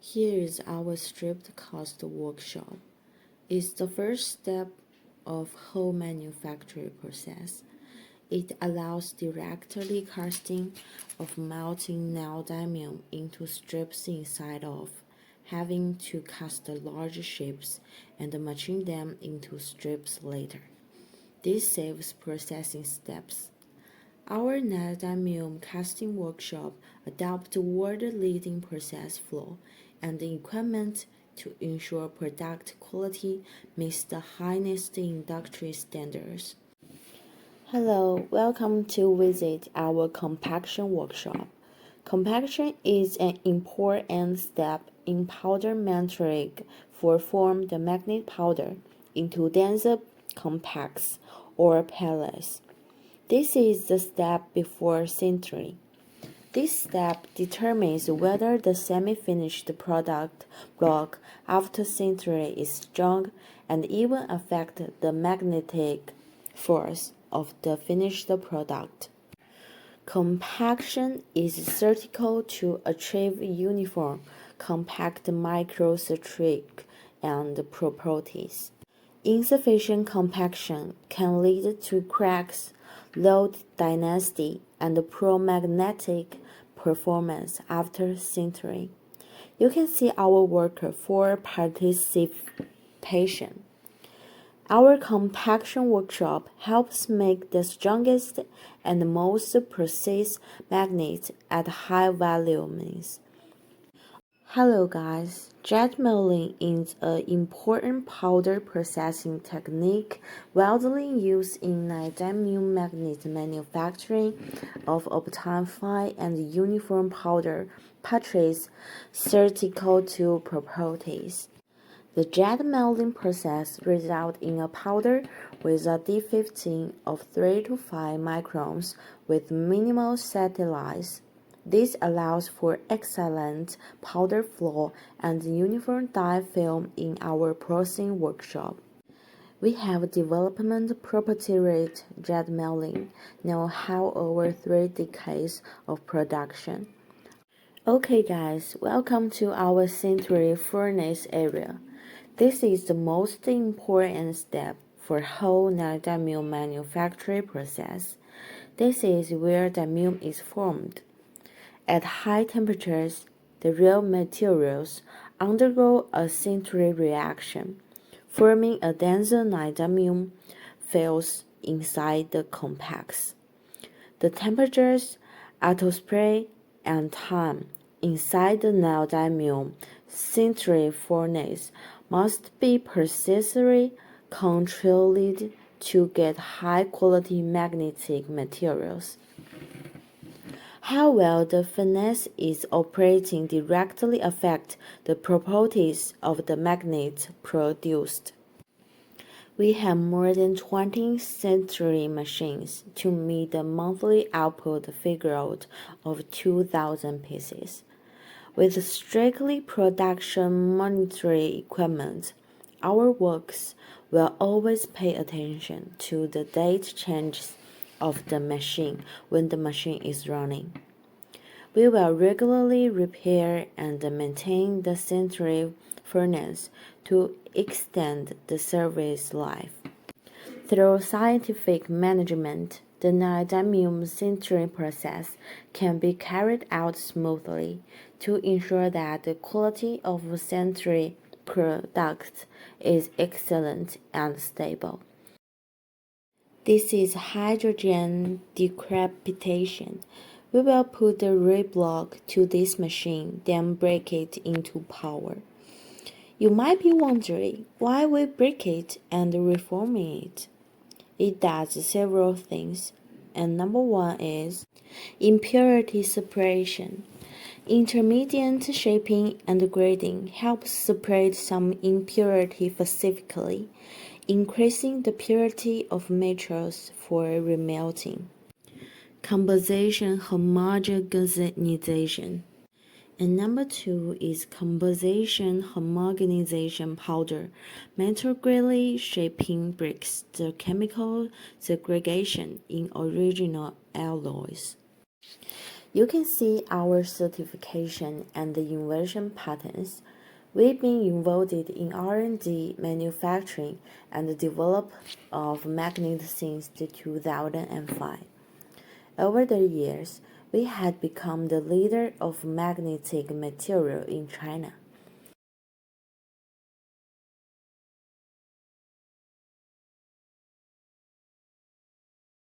Here is our stripped cast workshop. It's the first step of whole manufacturing process. It allows directly casting of melting neodymium into strips inside of having to cast large shapes and machine them into strips later. This saves processing steps. Our neodymium casting workshop adopts world-leading process flow and equipment to ensure product quality meets the highest industry standards. Hello, welcome to visit our compaction workshop. Compaction is an important step in powder manufacturing for form the magnet powder into denser compacts or pellets. This is the step before sintering. This step determines whether the semi-finished product block after sintering is strong and even affect the magnetic force of the finished product. Compaction is critical to achieve uniform, compact microstructure and properties. Insufficient compaction can lead to cracks, low density, and poor magnetic performance after sintering. You can see our work for participation. Our compaction workshop helps make the strongest and most precise magnets at high volumes. Hello guys, jet milling is an important powder processing technique widely used in neodymium magnet manufacturing of obtain fine and uniform powder patches critical to properties. The jet milling process results in a powder with a D15 of 3 to 5 microns with minimal satellites. This allows for excellent powder flow and uniform die film in our processing workshop. We have developed proprietary jet milling know-how over 3 decades of production. Okay guys, welcome to our sintering furnace area. This is the most important step for whole neodymium manufacturing process. This is where diamium is formed. At high temperatures, the raw materials undergo a sintering reaction, forming a denser neodymium fields inside the compacts. The temperatures, atmosphere, and time inside the neodymium sintering furnace must be precisely controlled to get high-quality magnetic materials. How well the furnace is operating directly affects the properties of the magnet produced. We have more than 20 sintering machines to meet the monthly output figure of 2,000 pieces. With strictly production monitoring equipment, our works will always pay attention to the date changes of the machine when the machine is running. We will regularly repair and maintain the sintering furnace to extend the service life. Through scientific management, the neodymium sintering process can be carried out smoothly to ensure that the quality of sintering products is excellent and stable. This is hydrogen decapitation. We will put the red block to this machine, then break it into powder. You might be wondering why we break it and reform it. It does several things, and number one is impurity separation. Intermediate shaping and grading helps separate some impurity specifically, increasing the purity of materials for remelting. Composition homogenization. And number two is composition homogenization powder. Metal shaping breaks the chemical segregation in original alloys. You can see our certification and the inversion patterns. We've been involved in R&D, manufacturing, and the development of magnet since 2005. Over the years, we had become the leader of magnetic material in China.